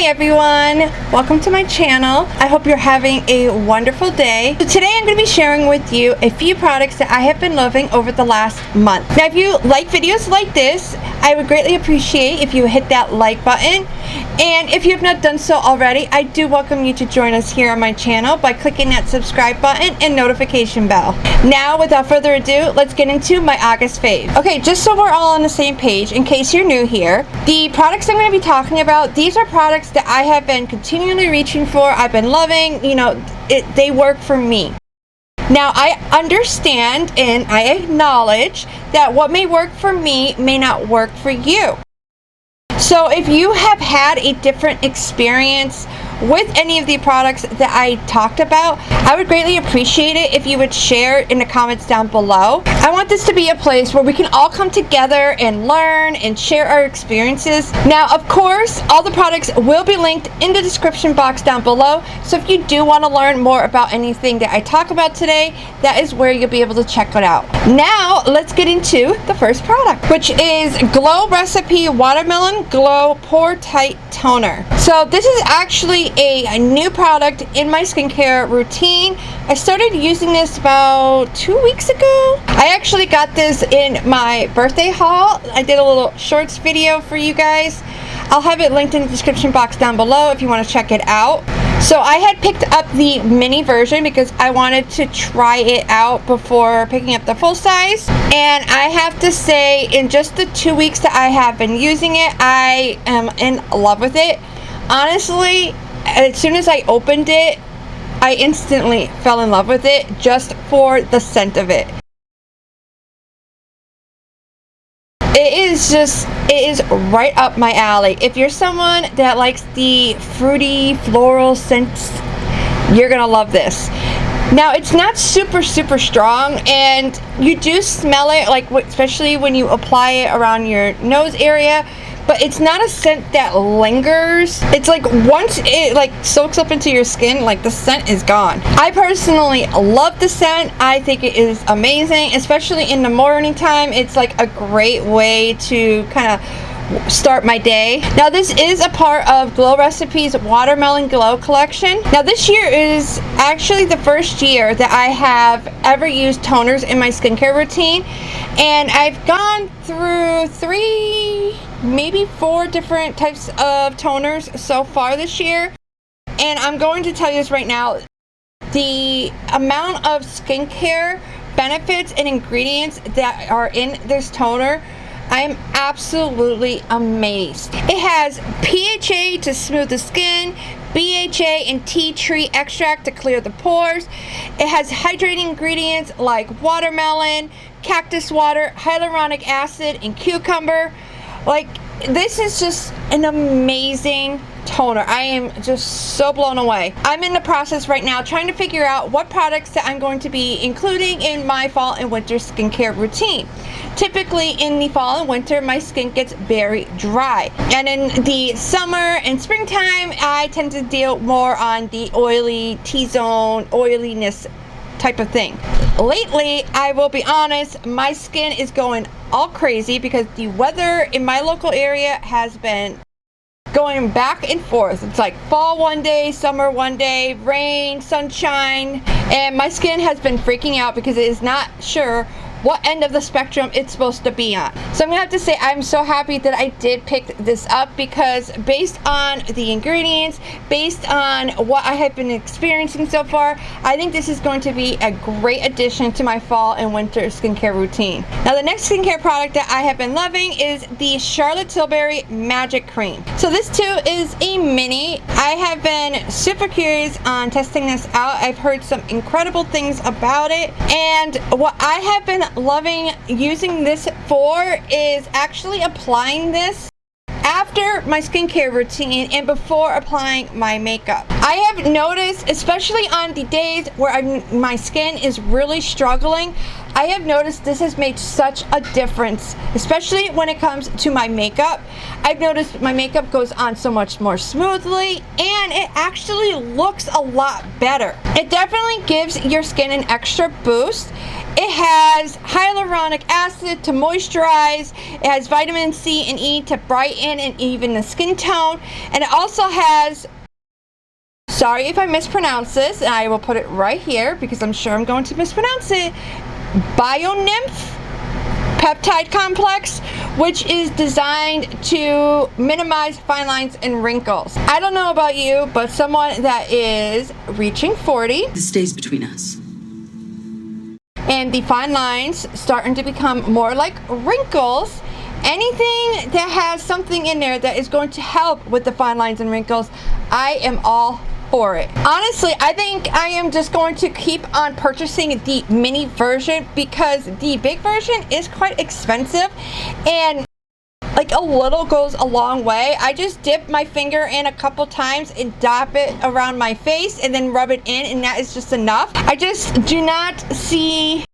everyone, welcome to my channel. I hope you're having a wonderful day. So today I'm going to be sharing with you a few products that I have been loving over the last month. Now if you like videos like this, I would greatly appreciate if you hit that like button, and if you have not done so already, I do welcome you to join us here on my channel by clicking that subscribe button and notification bell. Now without further ado, let's get into my August fave. Okay, just so we're all on the same page, in case you're new here, the products I'm going to be talking about, these are products that I have been continually reaching for. I've been loving, they work for me. Now, I understand and I acknowledge that what may work for me may not work for you. So if you have had a different experience with any of the products that I talked about, I would greatly appreciate it if you would share in the comments down below. I want this to be a place where we can all come together and learn and share our experiences. Now, of course, all the products will be linked in the description box down below. So if you do want to learn more about anything that I talk about today, that is where you'll be able to check it out. Now, let's get into the first product, which is Glow Recipe Watermelon Glow Pore Tight Toner. So this is actually a new product in my skincare routine. I started using this about 2 weeks ago. I actually got this in my birthday haul. I did a little shorts video for you guys. I'll have it linked in the description box down below if you want to check it out. So I had picked up the mini version because I wanted to try it out before picking up the full size. And I have to say, in just the 2 weeks that I have been using it, I am in love with it. Honestly, as soon as I opened it, I instantly fell in love with it just for the scent of it. It is right up my alley. If you're someone that likes the fruity floral scents, you're gonna love this. Now, it's not super strong, and you do smell it, like especially when you apply it around your nose area, but it's not a scent that lingers. It's like once it soaks up into your skin, the scent is gone. I personally love the scent. I think it is amazing, especially in the morning time. It's like a great way to kind of start my day. Now, this is a part of Glow Recipe's Watermelon Glow collection. Now, this year is actually the first year that I have ever used toners in my skincare routine, and I've gone through 3, maybe 4 different types of toners so far this year. And I'm going to tell you this right now, the amount of skincare benefits and ingredients that are in this toner, I am absolutely amazed. It has PHA to smooth the skin, BHA and tea tree extract to clear the pores. It has hydrating ingredients like watermelon, cactus water, hyaluronic acid, and cucumber. This is just an amazing toner. I am just so blown away. I'm in the process right now trying to figure out what products that I'm going to be including in my fall and winter skincare routine. Typically in the fall and winter, my skin gets very dry, and in the summer and springtime, I tend to deal more on the oily T-zone oiliness type of thing. Lately, I will be honest, my skin is going all crazy because the weather in my local area has been going back and forth. It's like fall one day, summer one day, rain, sunshine, and my skin has been freaking out because it is not sure what end of the spectrum it's supposed to be on. So I'm gonna have to say I'm so happy that I did pick this up, because based on the ingredients, based on what I have been experiencing so far, I think this is going to be a great addition to my fall and winter skincare routine. Now, the next skincare product that I have been loving is the Charlotte Tilbury Magic Cream. So this too is a mini. I have been super curious on testing this out. I've heard some incredible things about it, and what I have been loving using this for is actually applying this after my skincare routine and before applying my makeup. I have noticed, especially on the days where my skin is really struggling, I have noticed this has made such a difference, especially when it comes to my makeup. I've noticed my makeup goes on so much more smoothly, and it actually looks a lot better. It definitely gives your skin an extra boost, It has hyaluronic acid to moisturize. It has vitamin C and E to brighten and even the skin tone. And it also has, sorry if I mispronounce this, and I will put it right here because I'm sure I'm going to mispronounce it, BioNymph peptide complex, which is designed to minimize fine lines and wrinkles. I don't know about you, but someone that is reaching 40, this stays between us, and the fine lines starting to become more like wrinkles, anything that has something in there that is going to help with the fine lines and wrinkles, I am all for it. Honestly, I think I am just going to keep on purchasing the mini version because the big version is quite expensive, and like a little goes a long way. I just dip my finger in a couple times and dab it around my face and then rub it in, and that is just enough. I just do not see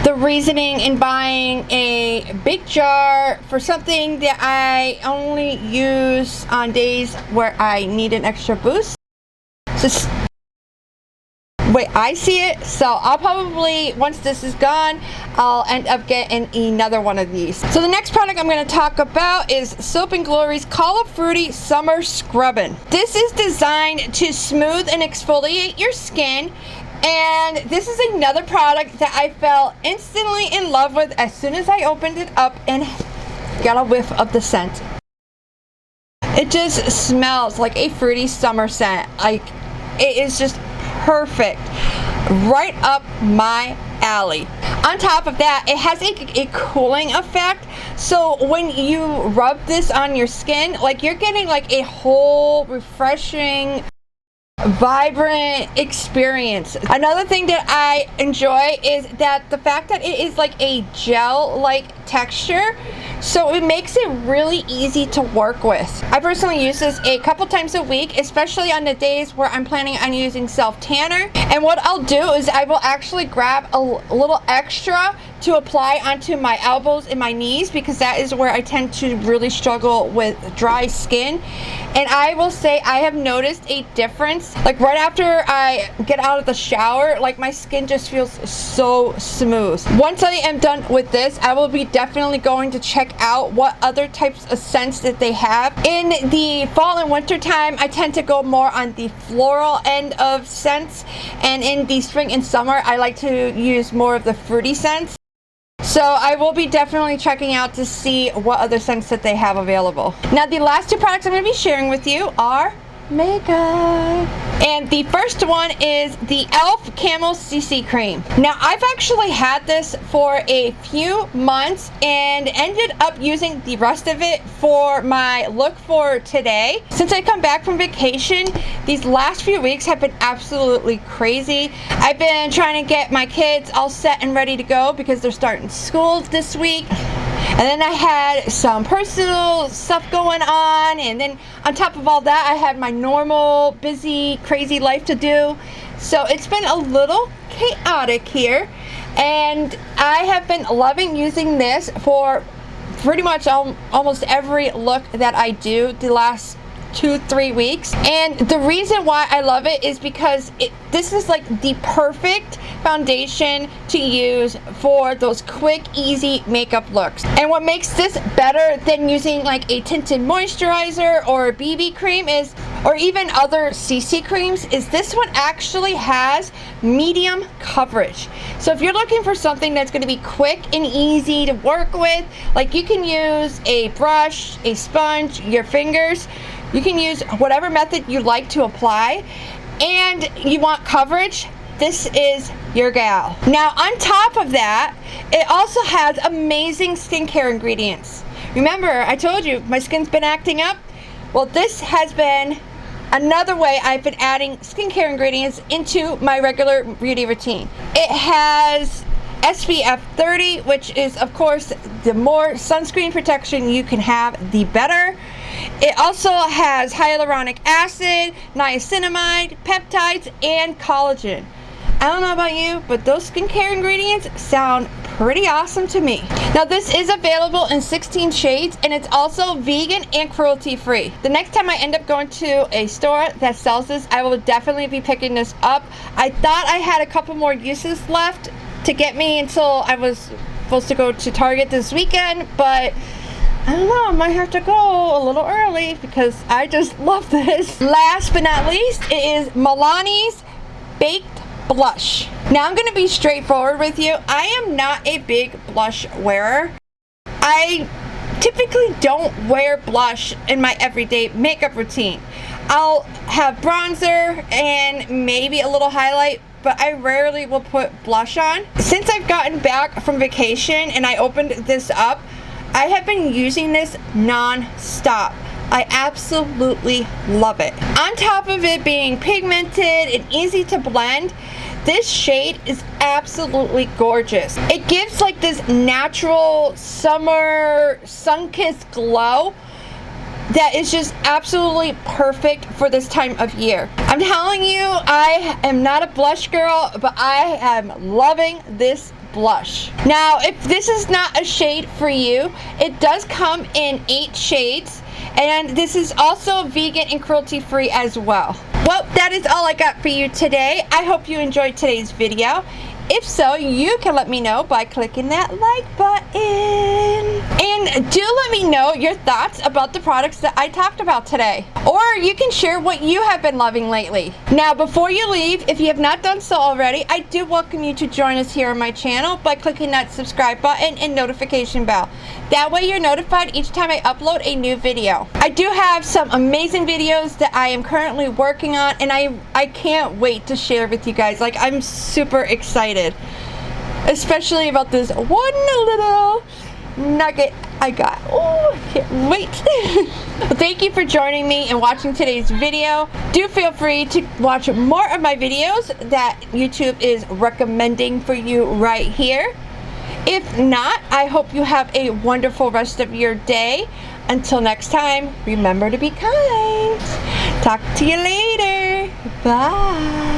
the reasoning in buying a big jar for something that I only use on days where I need an extra boost. Just way I see it. So I'll probably, once this is gone, I'll end up getting another one of these. So the next product I'm going to talk about is Soap & Glory's Call of Fruity Summer Scrubbin'. This is designed to smooth and exfoliate your skin, and this is another product that I fell instantly in love with as soon as I opened it up and got a whiff of the scent. It just smells like a fruity summer scent. Like, it is just perfect, right up my alley. On top of that, it has a cooling effect, so when you rub this on your skin, like, you're getting like a whole refreshing, vibrant experience. Another thing that I enjoy is that the fact that it is like a gel-like texture, so it makes it really easy to work with. I personally use this a couple times a week, especially on the days where I'm planning on using self-tanner. And what I'll do is I will actually grab a little extra to apply onto my elbows and my knees, because that is where I tend to really struggle with dry skin. And I will say I have noticed a difference. Like, right after I get out of the shower, like, my skin just feels so smooth. Once I am done with this, I will be definitely going to check out what other types of scents that they have. In the fall and winter time, I tend to go more on the floral end of scents, and in the spring and summer, I like to use more of the fruity scents. So I will be definitely checking out to see what other scents that they have available. Now, the last two products I'm going to be sharing with you are makeup. And the first one is the e.l.f. Camel CC Cream. Now, I've actually had this for a few months and ended up using the rest of it for my look for today. Since I come back from vacation, these last few weeks have been absolutely crazy. I've been trying to get my kids all set and ready to go because they're starting school this week. And then I had some personal stuff going on, and then on top of all that, I had my normal, busy, crazy life to do. So it's been a little chaotic here, and I have been loving using this for pretty much almost every look that I do the last 2-3 weeks. And the reason why I love it is because this is like the perfect foundation to use for those quick, easy makeup looks. And what makes this better than using like a tinted moisturizer or a BB cream is, or even other CC creams, is this one actually has medium coverage. So if you're looking for something that's going to be quick and easy to work with, like, you can use a brush, a sponge, your fingers. You can use whatever method you like to apply, and you want coverage, this is your gal. Now, on top of that, it also has amazing skincare ingredients. Remember, I told you my skin's been acting up? Well, this has been another way I've been adding skincare ingredients into my regular beauty routine. It has SPF 30, which is, of course, the more sunscreen protection you can have, the better. It also has hyaluronic acid, niacinamide, peptides, and collagen. I don't know about you, but those skincare ingredients sound pretty awesome to me. Now, this is available in 16 shades, and it's also vegan and cruelty-free. The next time I end up going to a store that sells this, I will definitely be picking this up. I thought I had a couple more uses left to get me until I was supposed to go to Target this weekend, but I don't know, I might have to go a little early because I just love this. Last but not least, it is Milani's Baked Blush. Now I'm going to be straightforward with you. I am not a big blush wearer. I typically don't wear blush in my everyday makeup routine. I'll have bronzer and maybe a little highlight, but I rarely will put blush on. Since I've gotten back from vacation and I opened this up, I have been using this non-stop. I absolutely love it. On top of it being pigmented and easy to blend, this shade is absolutely gorgeous. It gives like this natural summer sun-kissed glow that is just absolutely perfect for this time of year. I'm telling you, I am not a blush girl, but I am loving this blush. Now, if this is not a shade for you, it does come in 8 shades, and this is also vegan and cruelty-free as well. Well, that is all I got for you today. I hope you enjoyed today's video. If so, you can let me know by clicking that like button. And do let me know your thoughts about the products that I talked about today. Or you can share what you have been loving lately. Now, before you leave, if you have not done so already, I do welcome you to join us here on my channel by clicking that subscribe button and notification bell. That way you're notified each time I upload a new video. I do have some amazing videos that I am currently working on, and I can't wait to share with you guys. Like, I'm super excited, especially about this one little nugget I got. Oh, I can't wait. Well, thank you for joining me and watching today's video. Do feel free to watch more of my videos that YouTube is recommending for you right here. If not, I hope you have a wonderful rest of your day. Until next time, remember to be kind. Talk to you later. Bye.